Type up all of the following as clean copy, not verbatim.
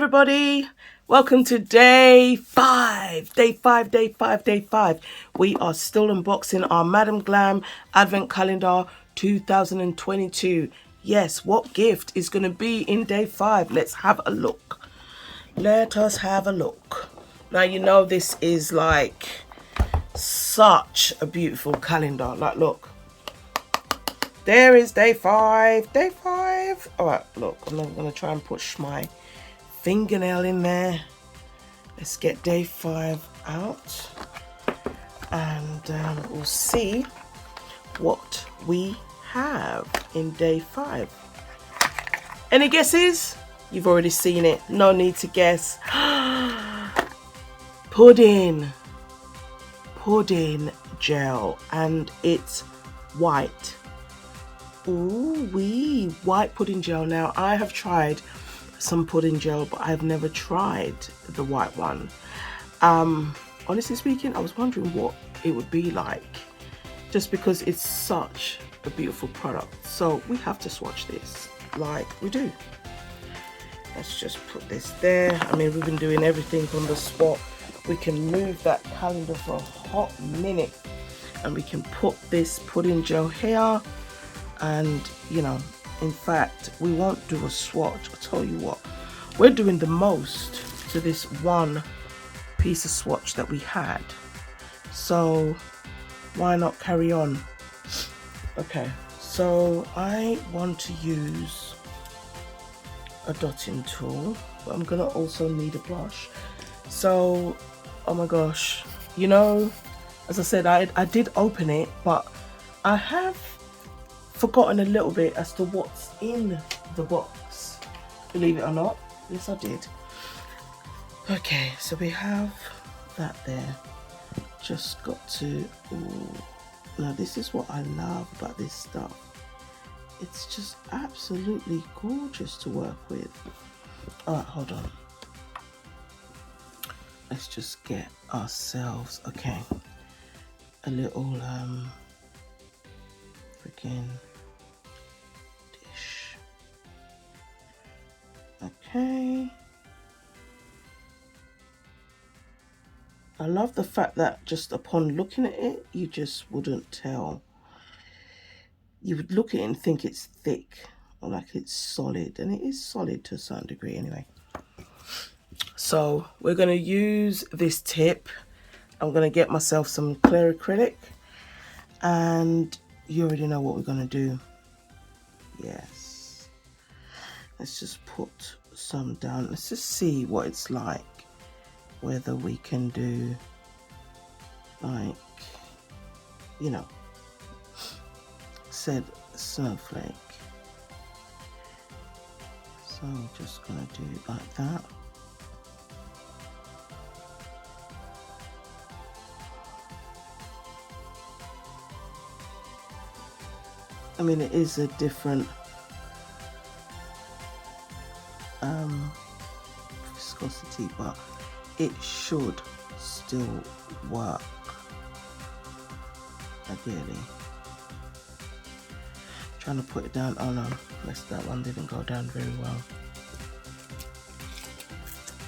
everybody. Welcome to day five. Day five. We are still unboxing our Madam Glam Advent Calendar 2022. Yes, what gift is going to be in day five? Let's have a look. Let us have a look. Now, you know, this is like such a beautiful calendar. Like, look. There is day five. Day five. All right, look, I'm not going to try and push my fingernail in there. Let's get day five out and we'll see what we have in day five. Any guesses? You've already seen it. No need to guess. Pudding gel, and it's white. Ooh wee, white pudding gel. Now, I have tried some pudding gel, but I've never tried the white one. Honestly speaking, I was wondering what it would be like, just because it's such a beautiful product. So we have to swatch this like we do. Let's just put this there. I mean, we've been doing everything on the spot. We can move that calendar for a hot minute, and we can put this pudding gel here. And you know, in fact, we won't do a swatch. I'll tell you what, we're doing the most to this one piece of swatch that we had. So why not carry on? Okay, so I want to use a dotting tool, but I'm gonna also need a brush. So, oh my gosh, you know, as I said, I did open it, but I have forgotten a little bit as to what's in the box, believe it or not. Yes, I did. Okay, so we have that there. Just got to, ooh, now this is what I love about this stuff. It's just absolutely gorgeous to work with. All right, hold on. Let's just get ourselves, okay, a little freaking dish. Okay. I love the fact that just upon looking at it, you just wouldn't tell. You would look at it and think it's thick or like it's solid, and it is solid to a certain degree anyway. So we're going to use this tip. I'm going to get myself some clear acrylic, and you already know what we're going to do. Yes. Let's just put some down. Let's just see what it's like, whether we can do, like, you know, said snowflake. So I'm just gonna do it like that. I mean, it is a different viscosity, but it should still work, ideally. Trying to put it down. Oh no, that one didn't go down very well.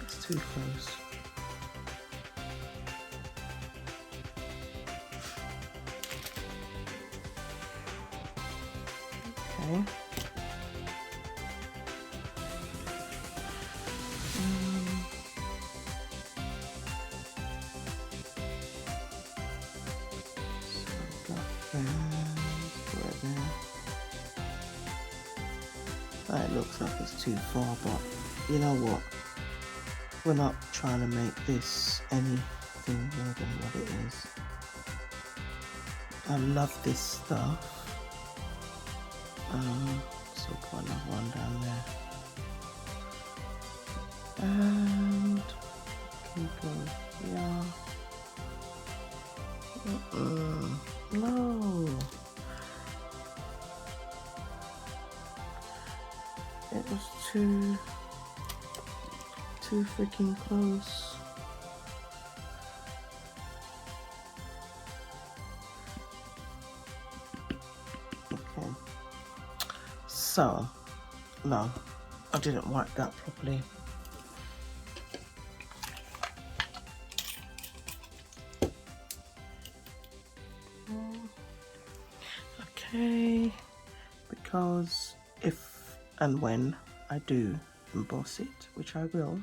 It's too close. Okay. It looks like it's too far, but you know what? We're not trying to make this anything more than what it is. I love this stuff. So put another one down there. And can go here. No. It was too freaking close. Okay. So, no, I didn't wipe that properly. Okay, because if and when I do emboss it, which I will,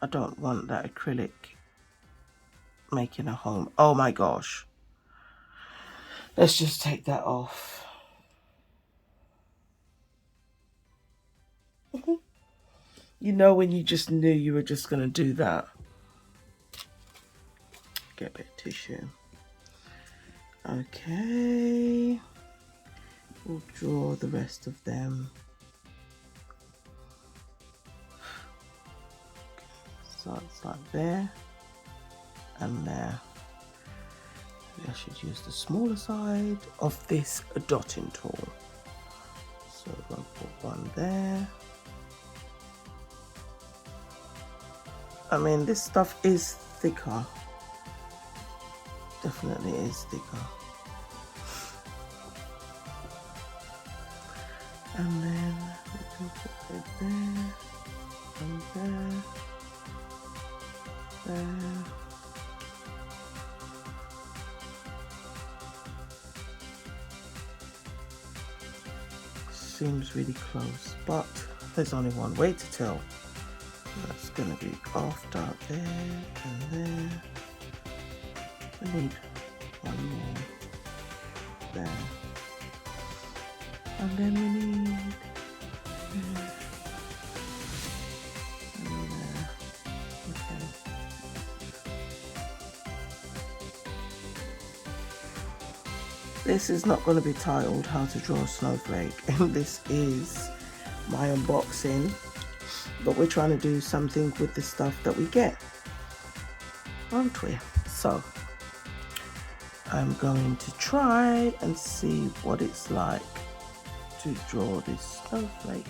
I don't want that acrylic making a home. Oh my gosh. Let's just take that off. You know when you just knew you were just going to do that. Get a bit of tissue. Okay. We'll draw the rest of them. So it's like there and there. Maybe I should use the smaller side of this dotting tool. So we're going to put one there. I mean, this stuff is thicker. Definitely is thicker. And then we can put it there and there. There. Seems really close, but there's only one way to tell. That's gonna be after there and there. We need one more there, and then we need there and there. Okay. This is not going to be titled How to Draw a Snowflake, and this is my unboxing, but we're trying to do something with the stuff that we get, aren't we? So I'm going to try and see what it's like to draw this snowflake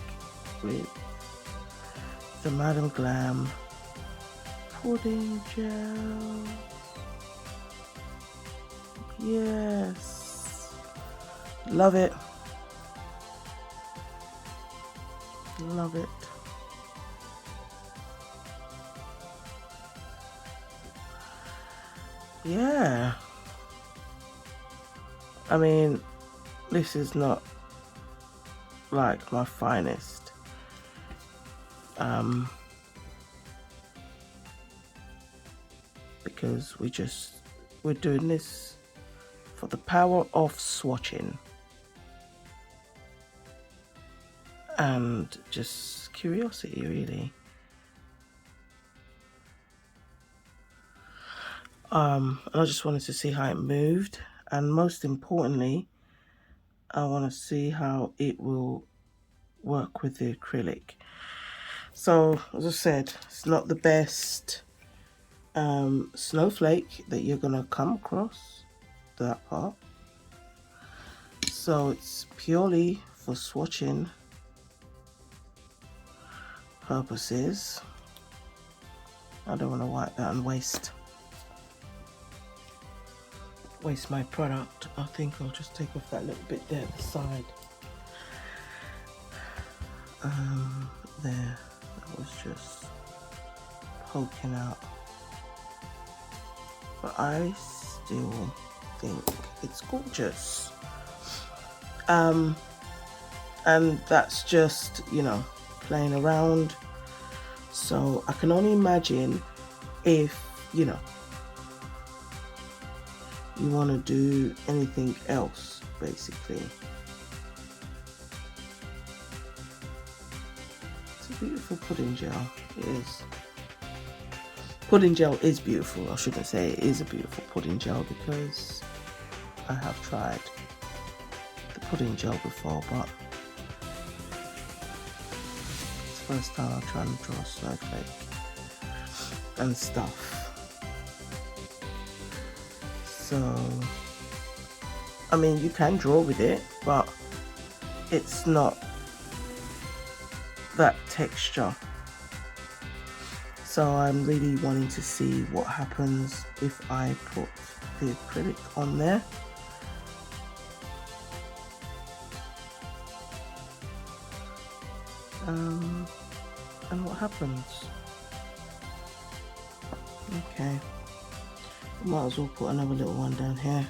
with the Madam Glam pudding gel. Yes, love it, love it. Yeah, I mean, this is not like my finest. Because we're doing this for the power of swatching and just curiosity, really. And I just wanted to see how it moved, and most importantly, I want to see how it will work with the acrylic. So, as I said, it's not the best snowflake that you're gonna come across, that part. So it's purely for swatching purposes. I don't want to wipe that and waste my product. I think I'll just take off that little bit there at the side. There, that was just poking out, but I still think it's gorgeous. And that's just, you know, playing around. So I can only imagine if, you know, you want to do anything else, basically. It's a beautiful pudding gel. It is. Pudding gel is beautiful. I shouldn't say it is a beautiful pudding gel, because I have tried the pudding gel before, but it's the first time I'm trying to draw a snowflake and stuff. So, I mean, you can draw with it, but it's not that texture. So I'm really wanting to see what happens if I put the acrylic on there. And what happens. Okay, might as well put another little one down here.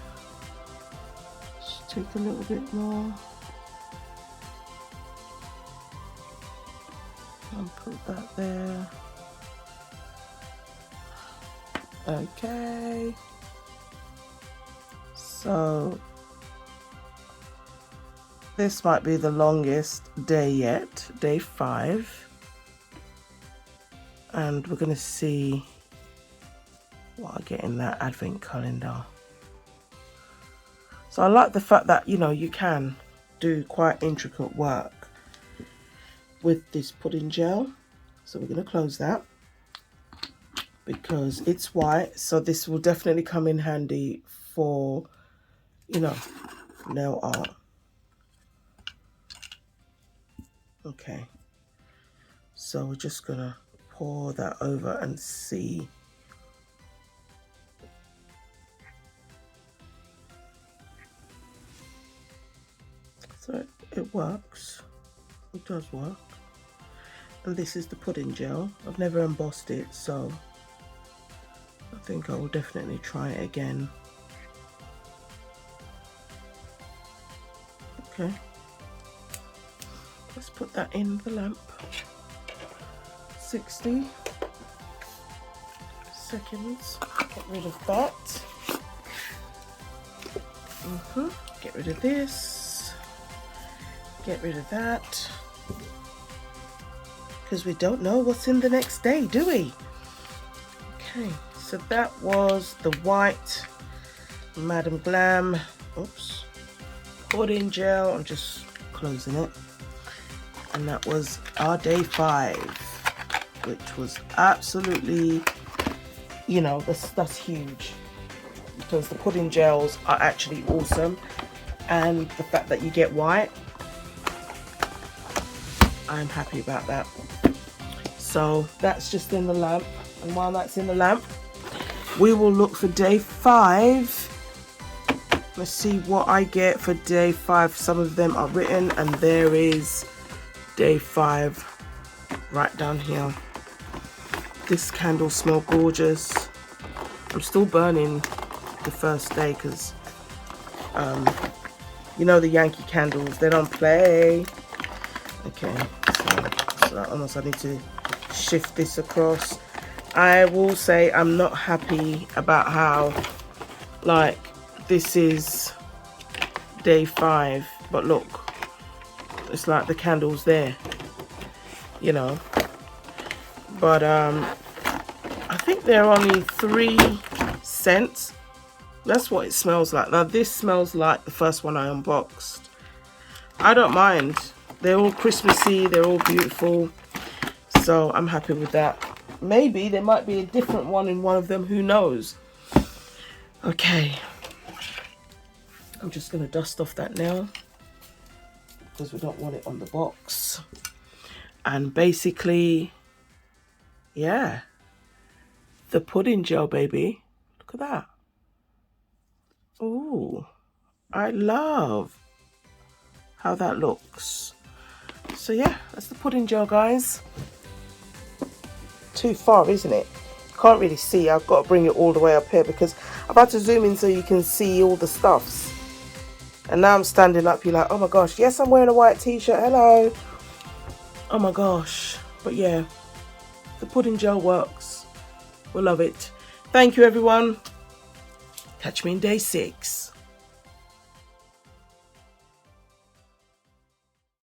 Just take a little bit more and put that there. Okay, so this might be the longest day yet, day 5, and we're going to see what I get in that advent calendar. So I like the fact that, you know, you can do quite intricate work with this pudding gel. So we're going to close that because it's white, so this will definitely come in handy for, you know, nail art. Okay, so we're just gonna pour that over and see. So it works, it does work. And this is the pudding gel. I've never embossed it, so I think I will definitely try it again. Okay, let's put that in the lamp. 60 seconds. Get rid of that. Get rid of this. Get rid of that. Because we don't know what's in the next day, do we? Okay, so that was the white Madam Glam, oops, pudding gel. I'm just closing it. And that was our day 5, which was absolutely, you know, that's huge, because the pudding gels are actually awesome, and the fact that you get white, I'm happy about that. So that's just in the lamp, and while that's in the lamp, we will look for day 5. Let's see what I get for day 5. Some of them are written, and there is day 5 right down here. This candle smells gorgeous. I'm still burning the first day because you know, the Yankee candles, they don't play. Okay, so almost, I need to shift this across. I will say I'm not happy about how, like, this is day 5, but look, it's like the candles there, you know. But I think they're only 3 cents. That's what it smells like. Now this smells like the first one I unboxed. I don't mind. They're all Christmassy, they're all beautiful, so I'm happy with that. Maybe there might be a different one in one of them, who knows. Okay, I'm just going to dust off that now because we don't want it on the box. And basically, yeah, the pudding gel, baby. Look at that. Ooh, I love how that looks. So yeah, that's the pudding gel, guys. Too far, isn't it? Can't really see. I've got to bring it all the way up here because I've had to zoom in so you can see all the stuffs. And now I'm standing up, you're like, oh my gosh, yes, I'm wearing a white t-shirt, hello. Oh my gosh. But yeah, the pudding gel works. We'll love it. Thank you, everyone. Catch me in day 6.